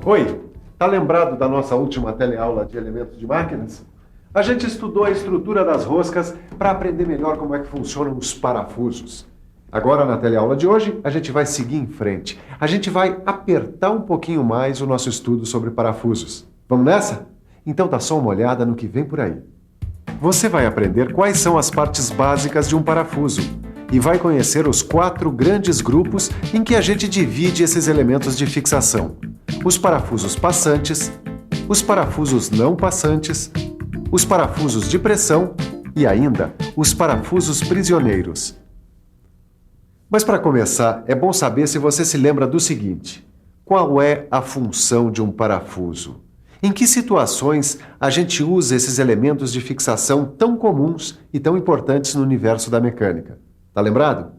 Oi, tá lembrado da nossa última teleaula de elementos de máquinas? A gente estudou a estrutura das roscas para aprender melhor como é que funcionam os parafusos. Agora, na teleaula de hoje, a gente vai seguir em frente. A gente vai apertar um pouquinho mais o nosso estudo sobre parafusos. Vamos nessa? Então dá só uma olhada no que vem por aí. Você vai aprender quais são as partes básicas de um parafuso e vai conhecer os 4 grandes grupos em que a gente divide esses elementos de fixação: os parafusos passantes, os parafusos não passantes, os parafusos de pressão e ainda os parafusos prisioneiros. Mas para começar, é bom saber se você se lembra do seguinte: qual é a função de um parafuso? Em que situações a gente usa esses elementos de fixação tão comuns e tão importantes no universo da mecânica? Tá lembrado?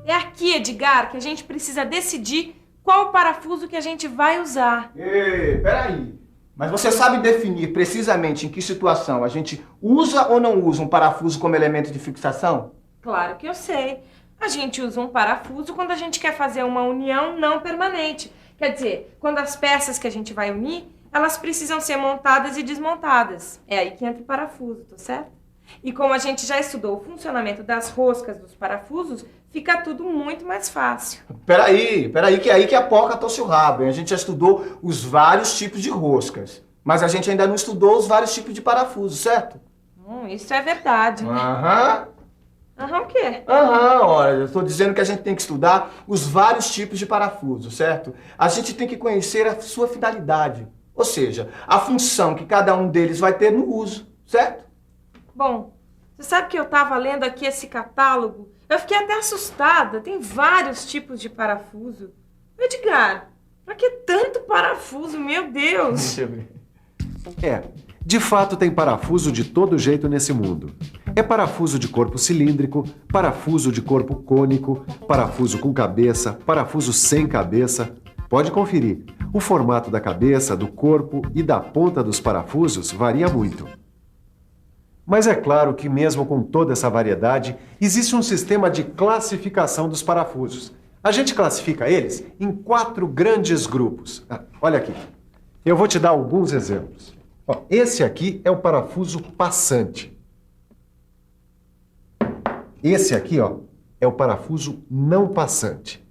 É aqui, Edgar, que a gente precisa decidir qual parafuso que a gente vai usar. Ei, peraí. Mas você sabe definir precisamente em que situação a gente usa ou não usa um parafuso como elemento de fixação? Claro que eu sei. A gente usa um parafuso quando a gente quer fazer uma união não permanente. Quer dizer, quando as peças que a gente vai unir, elas precisam ser montadas e desmontadas. É aí que entra o parafuso, tá certo? E como a gente já estudou o funcionamento das roscas dos parafusos, fica tudo muito mais fácil. Peraí, que é aí que a porca torce o rabo, hein? A gente já estudou os vários tipos de roscas, mas a gente ainda não estudou os vários tipos de parafusos, certo? Isso é verdade, né? O quê? Olha, eu estou dizendo que a gente tem que estudar os vários tipos de parafusos, certo? A gente tem que conhecer a sua finalidade, ou seja, a função que cada um deles vai ter no uso, certo? Bom, você sabe que eu estava lendo aqui esse catálogo? Eu fiquei até assustada. Tem vários tipos de parafuso. Edgar, pra que tanto parafuso? Meu Deus! Deixa eu ver. De fato tem parafuso de todo jeito nesse mundo. É parafuso de corpo cilíndrico, parafuso de corpo cônico, parafuso com cabeça, parafuso sem cabeça. Pode conferir. O formato da cabeça, do corpo e da ponta dos parafusos varia muito. Mas é claro que mesmo com toda essa variedade, existe um sistema de classificação dos parafusos. A gente classifica eles em 4 grandes grupos. Olha aqui, eu vou te dar alguns exemplos. Esse aqui é o parafuso passante. Esse aqui, é o parafuso não passante.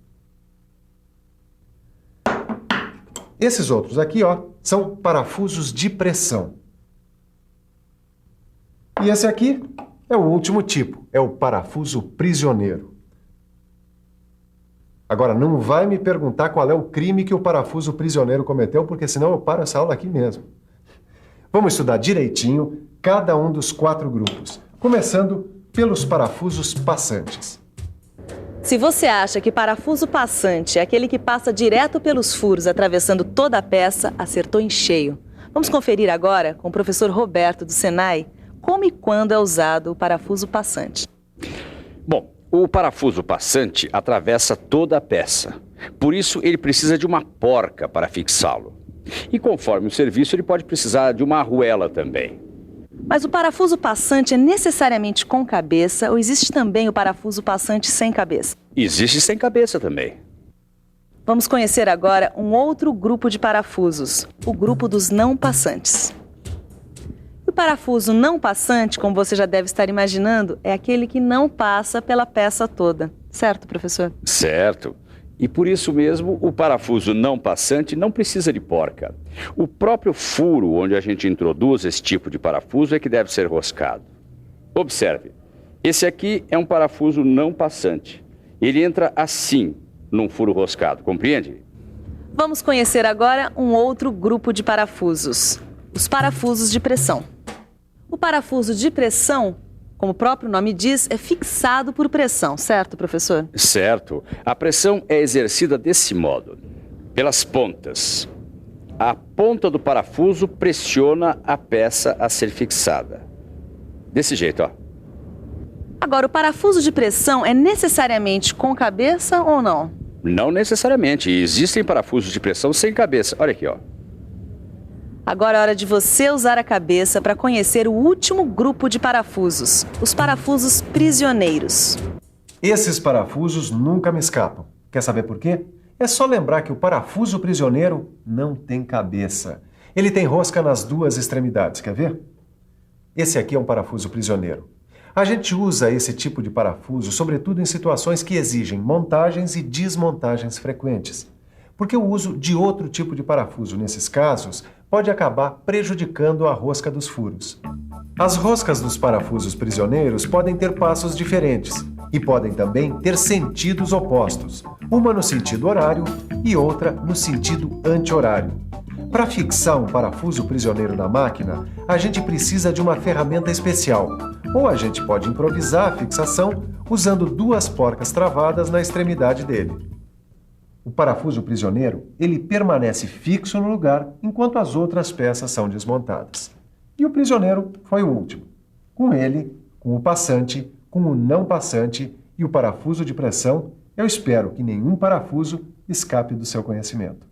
Esses outros aqui, são parafusos de pressão. E esse aqui é o último tipo, é o parafuso prisioneiro. Agora, não vai me perguntar qual é o crime que o parafuso prisioneiro cometeu, porque senão eu paro essa aula aqui mesmo. Vamos estudar direitinho cada um dos 4 grupos, começando pelos parafusos passantes. Se você acha que parafuso passante é aquele que passa direto pelos furos, atravessando toda a peça, acertou em cheio. Vamos conferir agora com o professor Roberto do Senai como e quando é usado o parafuso passante. Bom, o parafuso passante atravessa toda a peça. Por isso, ele precisa de uma porca para fixá-lo. E conforme o serviço, ele pode precisar de uma arruela também. Mas o parafuso passante é necessariamente com cabeça ou existe também o parafuso passante sem cabeça? Existe sem cabeça também. Vamos conhecer agora um outro grupo de parafusos, o grupo dos não passantes. O parafuso não passante, como você já deve estar imaginando, é aquele que não passa pela peça toda. Certo, professor? Certo. E por isso mesmo, o parafuso não passante não precisa de porca. O próprio furo onde a gente introduz esse tipo de parafuso é que deve ser roscado. Observe, esse aqui é um parafuso não passante. Ele entra assim, num furo roscado, compreende? Vamos conhecer agora um outro grupo de parafusos, os parafusos de pressão. O parafuso de pressão, como o próprio nome diz, é fixado por pressão, certo, professor? Certo. A pressão é exercida desse modo, pelas pontas. A ponta do parafuso pressiona a peça a ser fixada. Desse jeito, Agora, o parafuso de pressão é necessariamente com cabeça ou não? Não necessariamente. Existem parafusos de pressão sem cabeça. Olha aqui, Agora é hora de você usar a cabeça para conhecer o último grupo de parafusos, os parafusos prisioneiros. Esses parafusos nunca me escapam. Quer saber por quê? É só lembrar que o parafuso prisioneiro não tem cabeça. Ele tem rosca nas duas extremidades, quer ver? Esse aqui é um parafuso prisioneiro. A gente usa esse tipo de parafuso, sobretudo em situações que exigem montagens e desmontagens frequentes. Porque o uso de outro tipo de parafuso nesses casos pode acabar prejudicando a rosca dos furos. As roscas dos parafusos prisioneiros podem ter passos diferentes e podem também ter sentidos opostos, uma no sentido horário e outra no sentido anti-horário. Para fixar um parafuso prisioneiro na máquina, a gente precisa de uma ferramenta especial, ou a gente pode improvisar a fixação usando duas porcas travadas na extremidade dele. O parafuso prisioneiro, ele permanece fixo no lugar enquanto as outras peças são desmontadas. E o prisioneiro foi o último. Com ele, com o passante, com o não passante e o parafuso de pressão, eu espero que nenhum parafuso escape do seu conhecimento.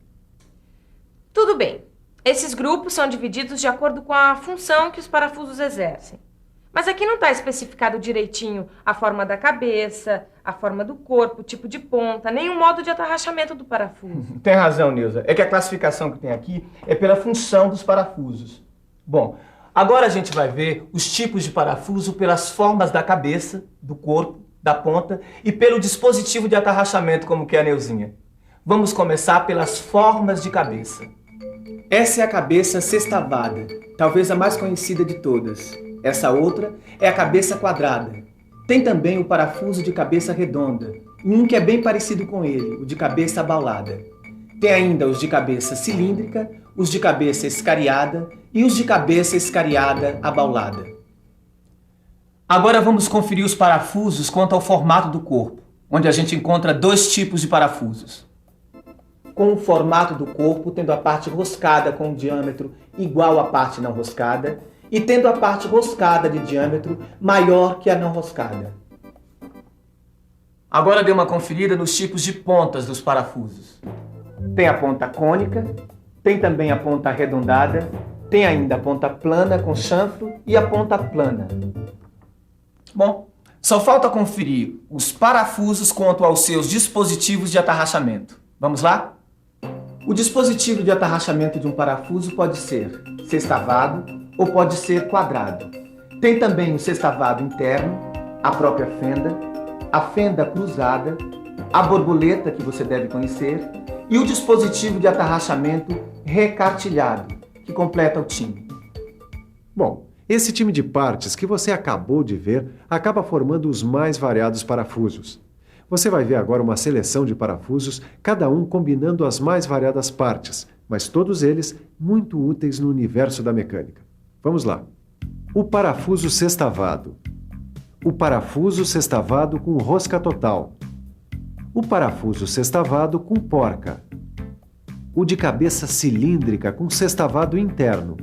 Tudo bem. Esses grupos são divididos de acordo com a função que os parafusos exercem. Mas aqui não está especificado direitinho a forma da cabeça, a forma do corpo, o tipo de ponta, nem o modo de atarrachamento do parafuso. Tem razão, Neuza. É que a classificação que tem aqui é pela função dos parafusos. Bom, agora a gente vai ver os tipos de parafuso pelas formas da cabeça, do corpo, da ponta e pelo dispositivo de atarrachamento, como que é a Neuzinha. Vamos começar pelas formas de cabeça. Essa é a cabeça sextavada, talvez a mais conhecida de todas. Essa outra é a cabeça quadrada. Tem também o parafuso de cabeça redonda, e um que é bem parecido com ele, o de cabeça abaulada. Tem ainda os de cabeça cilíndrica, os de cabeça escariada e os de cabeça escariada abaulada. Agora vamos conferir os parafusos quanto ao formato do corpo, onde a gente encontra dois tipos de parafusos. Com o formato do corpo, tendo a parte roscada com um diâmetro igual à parte não roscada, e tendo a parte roscada de diâmetro maior que a não roscada. Agora dê uma conferida nos tipos de pontas dos parafusos. Tem a ponta cônica, tem também a ponta arredondada, tem ainda a ponta plana com chanfro e a ponta plana. Bom, só falta conferir os parafusos quanto aos seus dispositivos de atarrachamento. Vamos lá? O dispositivo de atarrachamento de um parafuso pode ser sextavado ou pode ser quadrado. Tem também o sextavado interno, a própria fenda, a fenda cruzada, a borboleta, que você deve conhecer, e o dispositivo de atarrachamento recartilhado, que completa o time. Bom, esse time de partes que você acabou de ver acaba formando os mais variados parafusos. Você vai ver agora uma seleção de parafusos, cada um combinando as mais variadas partes, mas todos eles muito úteis no universo da mecânica. Vamos lá. O parafuso sextavado. O parafuso sextavado com rosca total. O parafuso sextavado com porca. O de cabeça cilíndrica com sextavado interno.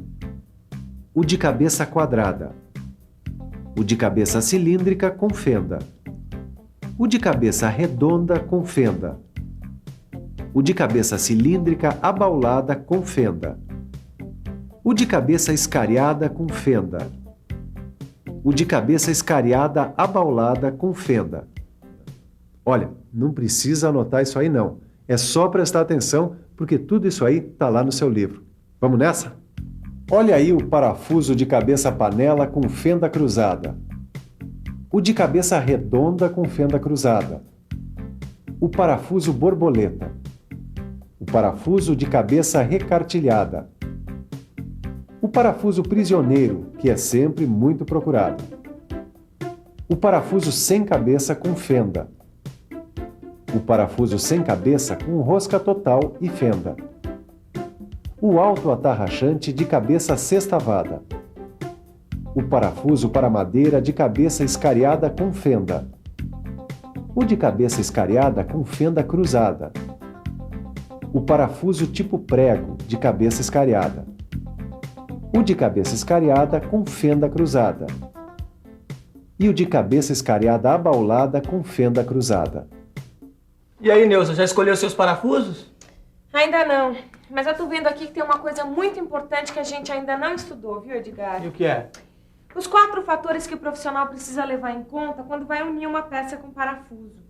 O de cabeça quadrada. O de cabeça cilíndrica com fenda. O de cabeça redonda com fenda. O de cabeça cilíndrica abaulada com fenda. O de cabeça escariada com fenda. O de cabeça escariada abaulada com fenda. Olha, não precisa anotar isso aí não. É só prestar atenção, porque tudo isso aí está lá no seu livro. Vamos nessa? Olha aí o parafuso de cabeça panela com fenda cruzada. O de cabeça redonda com fenda cruzada. O parafuso borboleta. O parafuso de cabeça recartilhada. O parafuso prisioneiro, que é sempre muito procurado. O parafuso sem cabeça com fenda. O parafuso sem cabeça com rosca total e fenda. O autoatarrachante de cabeça sextavada. O parafuso para madeira de cabeça escariada com fenda. O de cabeça escariada com fenda cruzada. O parafuso tipo prego de cabeça escariada. O de cabeça escariada com fenda cruzada. E o de cabeça escariada abaulada com fenda cruzada. E aí, Neuza, já escolheu seus parafusos? Ainda não. Mas eu tô vendo aqui que tem uma coisa muito importante que a gente ainda não estudou, viu, Edgar? E o que é? Os 4 fatores que o profissional precisa levar em conta quando vai unir uma peça com parafuso.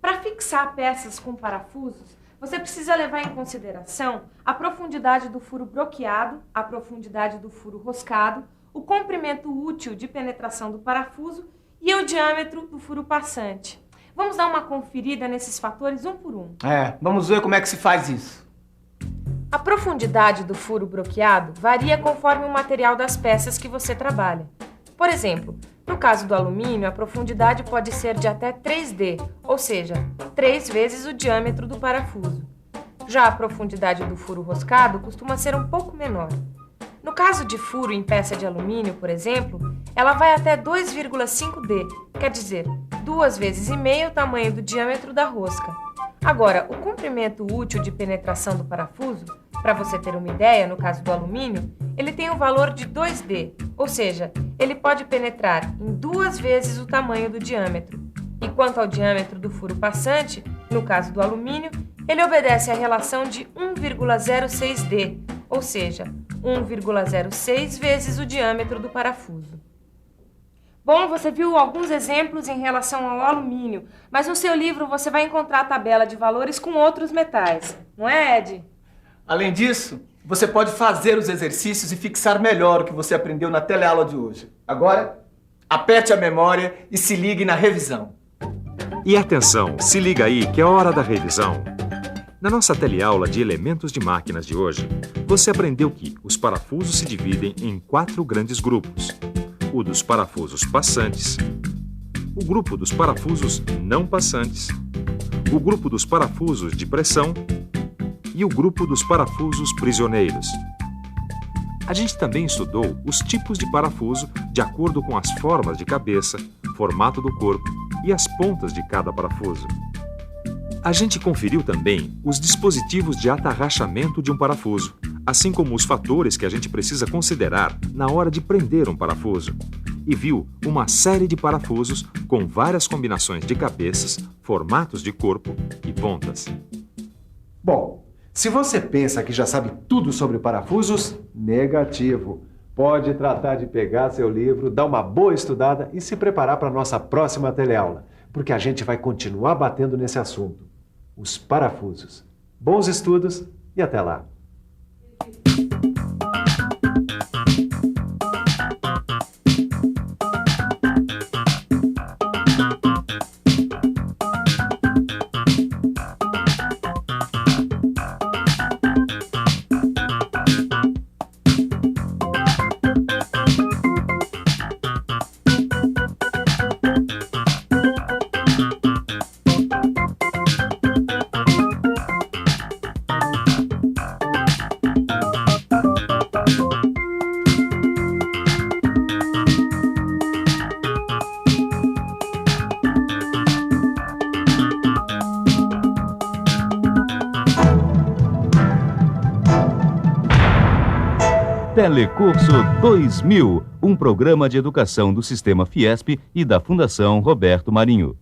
Para fixar peças com parafusos, você precisa levar em consideração a profundidade do furo broqueado, a profundidade do furo roscado, o comprimento útil de penetração do parafuso e o diâmetro do furo passante. Vamos dar uma conferida nesses fatores um por um. Vamos ver como é que se faz isso. A profundidade do furo broqueado varia conforme o material das peças que você trabalha. Por exemplo, no caso do alumínio, a profundidade pode ser de até 3D, ou seja, 3 vezes o diâmetro do parafuso. Já a profundidade do furo roscado costuma ser um pouco menor. No caso de furo em peça de alumínio, por exemplo, ela vai até 2,5D, quer dizer, 2 vezes e meio o tamanho do diâmetro da rosca. Agora, o comprimento útil de penetração do parafuso, para você ter uma ideia, no caso do alumínio, ele tem o valor de 2D, ou seja, ele pode penetrar em 2 vezes o tamanho do diâmetro. E quanto ao diâmetro do furo passante, no caso do alumínio, ele obedece à relação de 1,06D, ou seja, 1,06 vezes o diâmetro do parafuso. Bom, você viu alguns exemplos em relação ao alumínio, mas no seu livro você vai encontrar a tabela de valores com outros metais, não é, Ed? Além disso, você pode fazer os exercícios e fixar melhor o que você aprendeu na teleaula de hoje. Agora, aperte a memória e se ligue na revisão. E atenção, se liga aí que é hora da revisão. Na nossa teleaula de elementos de máquinas de hoje, você aprendeu que os parafusos se dividem em 4 grandes grupos. O dos parafusos passantes, o grupo dos parafusos não passantes, o grupo dos parafusos de pressão e o grupo dos parafusos prisioneiros. A gente também estudou os tipos de parafuso de acordo com as formas de cabeça, formato do corpo e as pontas de cada parafuso. A gente conferiu também os dispositivos de atarrachamento de um parafuso, assim como os fatores que a gente precisa considerar na hora de prender um parafuso. E viu uma série de parafusos com várias combinações de cabeças, formatos de corpo e pontas. Bom, se você pensa que já sabe tudo sobre parafusos, negativo. Pode tratar de pegar seu livro, dar uma boa estudada e se preparar para a nossa próxima teleaula, porque a gente vai continuar batendo nesse assunto. Os parafusos. Bons estudos e até lá! Telecurso 2000, um programa de educação do Sistema Fiesp e da Fundação Roberto Marinho.